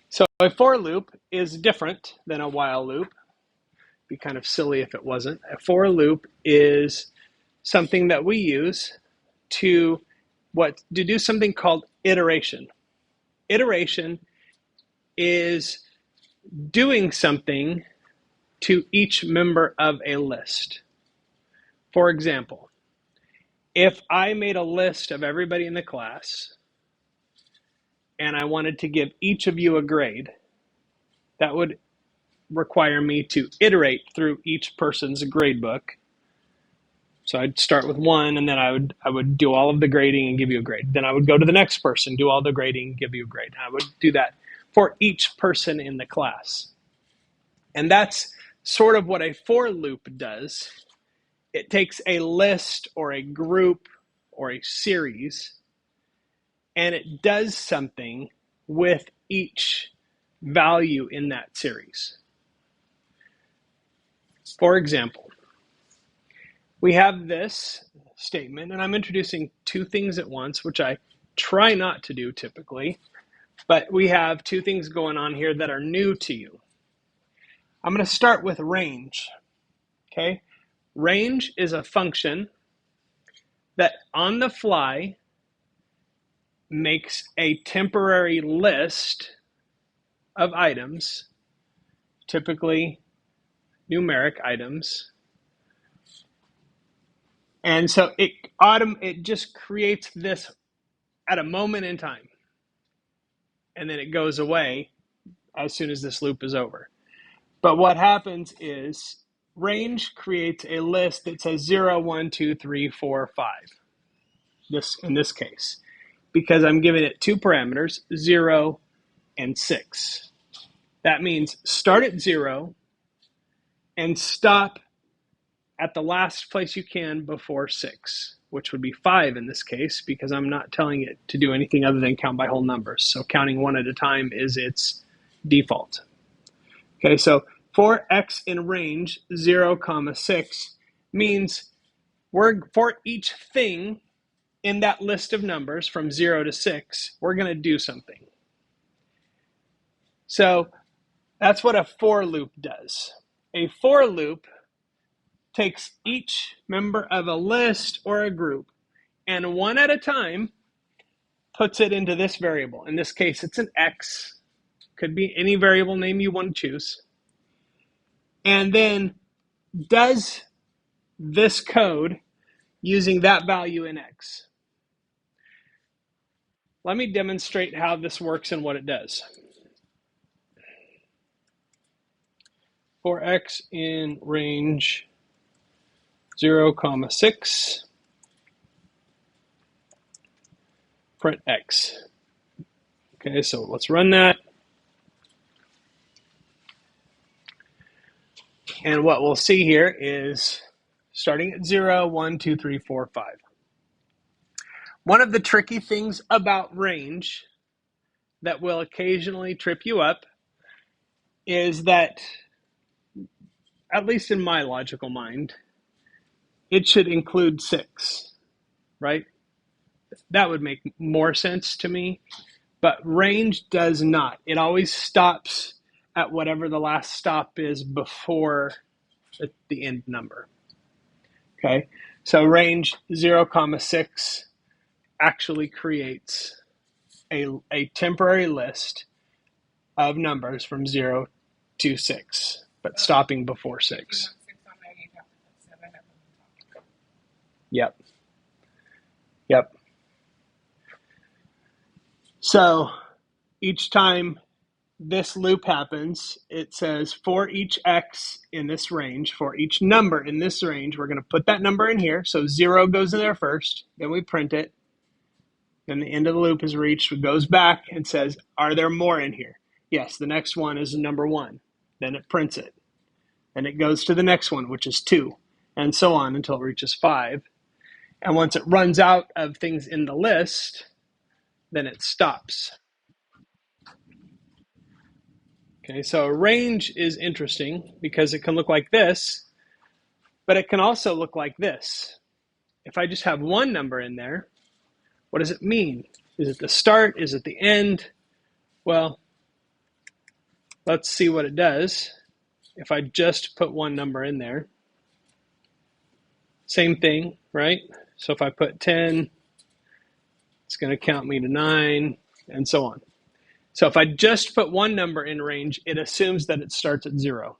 So a for loop is different than a while loop. It'd be kind of silly if it wasn't. A for loop is something that we use to do something called iteration. Iteration is doing something to each member of a list. For example, if I made a list of everybody in the class and I wanted to give each of you a grade, that would require me to iterate through each person's grade book. So I'd start with one, and then I would do all of the grading and give you a grade. Then I would go to the next person, do all the grading, give you a grade. And I would do that for each person in the class. And that's sort of what a for loop does. It takes a list or a group or a series, and it does something with each value in that series. For example, we have this statement, and I'm introducing two things at once, which I try not to do typically, but we have two things going on here that are new to you. I'm going to start with range, okay? Range is a function that on the fly makes a temporary list of items, typically numeric items. And so it just creates this at a moment in time. And then it goes away as soon as this loop is over. But what happens is range creates a list that says 0, 1, 2, 3, 4, 5. In this case, because I'm giving it two parameters, 0 and 6. That means start at 0 and stop at the last place you can before 6, which would be 5 in this case, because I'm not telling it to do anything other than count by whole numbers. So counting one at a time is its default. Okay, so for x in range 0, 6 means for each thing in that list of numbers from 0 to 6, we're going to do something. So that's what a for loop does. A for loop takes each member of a list or a group and one at a time puts it into this variable. In this case, it's an x. Could be any variable name you want to choose. And then does this code using that value in x. Let me demonstrate how this works and what it does. For x in range 0, 6, print x. Okay, so let's run that. And what we'll see here is starting at 0, 1, 2, 3, 4, 5. One of the tricky things about range that will occasionally trip you up is that, at least in my logical mind, it should include 6, right? That would make more sense to me, but range does not. It always stops at whatever the last stop is before the end number. Okay, so range 0, 6 actually creates a temporary list of numbers from 0 to 6, but stopping before 6. Yep. Yep. So each time this loop happens, it says for each x in this range, for each number in this range, we're going to put that number in here. So 0 goes in there first, then we print it. Then the end of the loop is reached, it goes back and says, are there more in here? Yes, the next one is number 1. Then it prints it. Then it goes to the next one, which is 2, and so on until it reaches 5. And once it runs out of things in the list, then it stops. Okay, so range is interesting because it can look like this, but it can also look like this. If I just have one number in there, what does it mean? Is it the start? Is it the end? Well, Let's see what it does. If I just put one number in there, same thing, right? So if I put 10, it's going to count me to 9, and so on. So if I just put one number in range, it assumes that it starts at 0.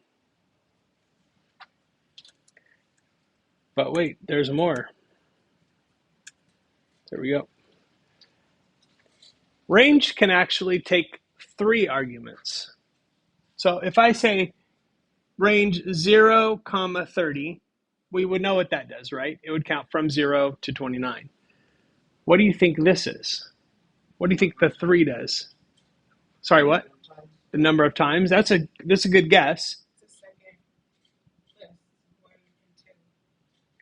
But wait, there's more. There we go. Range can actually take 3 arguments. So if I say range 0, 30, we would know what that does, right? It would count from 0 to 29. What do you think this is? What do you think the 3 does? Sorry, what? The number of times? That's a good guess.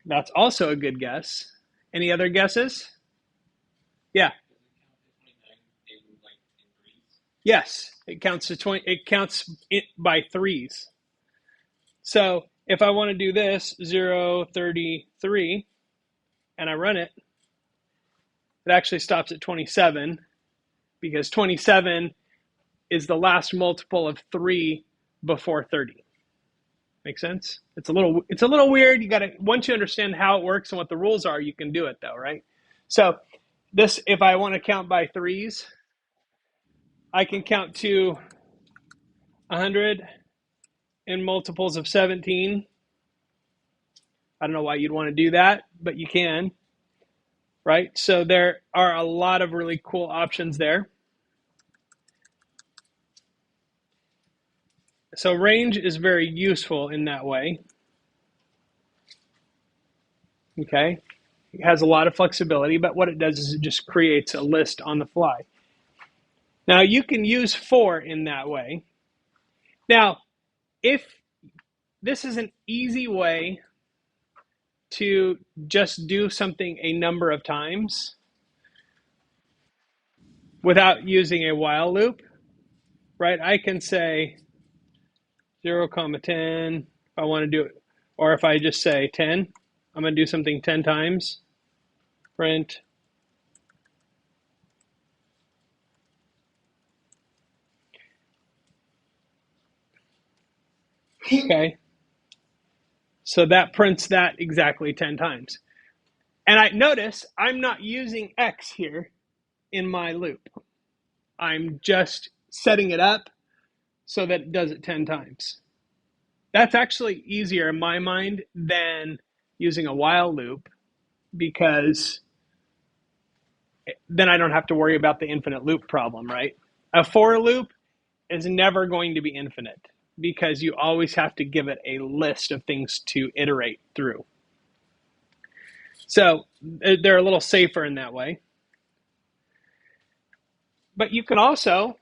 That's also a good guess. Any other guesses? Yeah. Yes, it counts to 20. It counts it by 3s. So if I want to do this 0, 33, and I run it, it actually stops at 27 because 27 is the last multiple of 3 before 30. Make sense? It's a little weird. You got to, once you understand how it works and what the rules are, you can do it though, right? So this, if I want to count by 3s, I can count to 100 in multiples of 17. I don't know why you'd want to do that, but you can, right? So there are a lot of really cool options there. So range is very useful in that way. Okay. It has a lot of flexibility, but what it does is it just creates a list on the fly. Now you can use for in that way. Now, if this is an easy way to just do something a number of times without using a while loop, right? I can say 0, 10, if I want to do it, or if I just say 10, I'm going to do something 10 times, print. Okay. So that prints that exactly 10 times. And I notice I'm not using X here in my loop. I'm just setting it up so that it does it 10 times. That's actually easier in my mind than using a while loop because then I don't have to worry about the infinite loop problem, right? A for loop is never going to be infinite because you always have to give it a list of things to iterate through. So they're a little safer in that way. But you can also,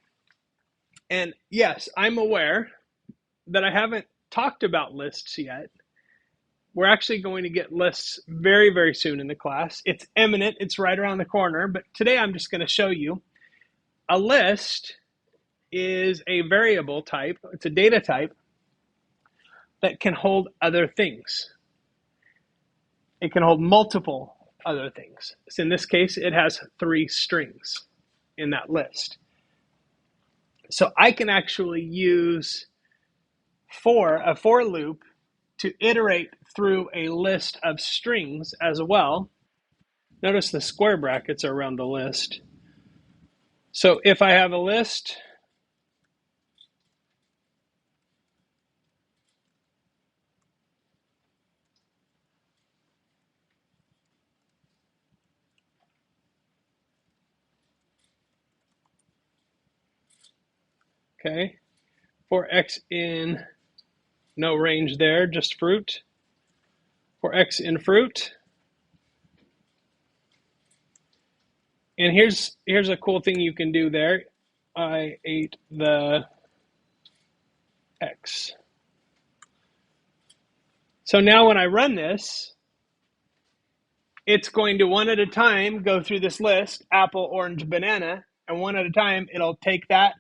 and yes, I'm aware that I haven't talked about lists yet. We're actually going to get lists very, very soon in the class. It's imminent, it's right around the corner, but today I'm just going to show you a list is a variable type, it's a data type that can hold other things. It can hold multiple other things. So in this case, it has 3 strings in that list. So I can actually use a for loop to iterate through a list of strings as well. Notice the square brackets are around the list. So if I have a list, okay, for X in no range there, just fruit. For X in fruit. And here's a cool thing you can do there. I ate the X. So now when I run this, it's going to one at a time go through this list, apple, orange, banana, and one at a time it'll take that,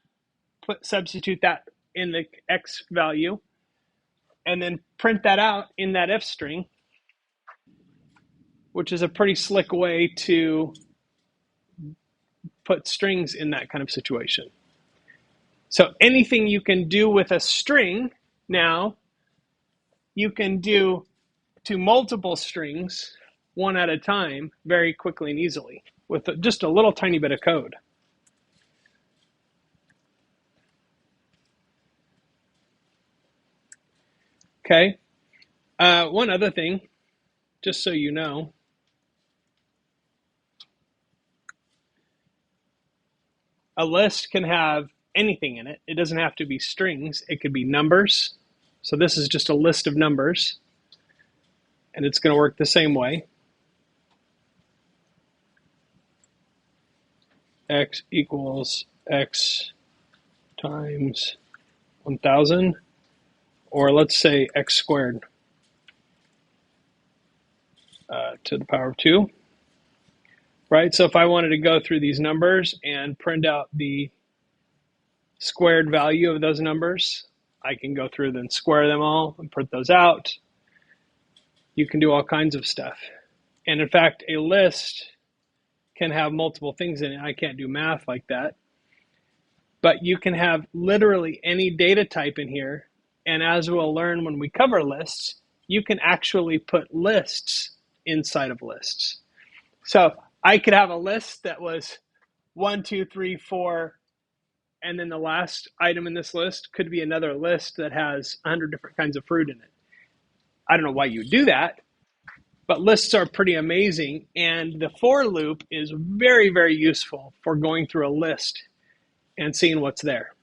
substitute that in the X value, and then print that out in that if string, which is a pretty slick way to put strings in that kind of situation. So anything you can do with a string now, you can do to multiple strings one at a time very quickly and easily with just a little tiny bit of code. Okay. One other thing, just so you know, a list can have anything in it. It doesn't have to be strings. It could be numbers. So this is just a list of numbers, and it's going to work the same way. X equals X times 1,000, or let's say X squared to the power of 2. Right? So if I wanted to go through these numbers and print out the squared value of those numbers, I can go through and square them all and print those out. You can do all kinds of stuff. And in fact, a list can have multiple things in it. I can't do math like that. But you can have literally any data type in here. And as we'll learn when we cover lists, you can actually put lists inside of lists. So I could have a list that was 1, 2, 3, 4, and then the last item in this list could be another list that has 100 different kinds of fruit in it. I don't know why you would do that, but lists are pretty amazing, and the for loop is very, very useful for going through a list and seeing what's there.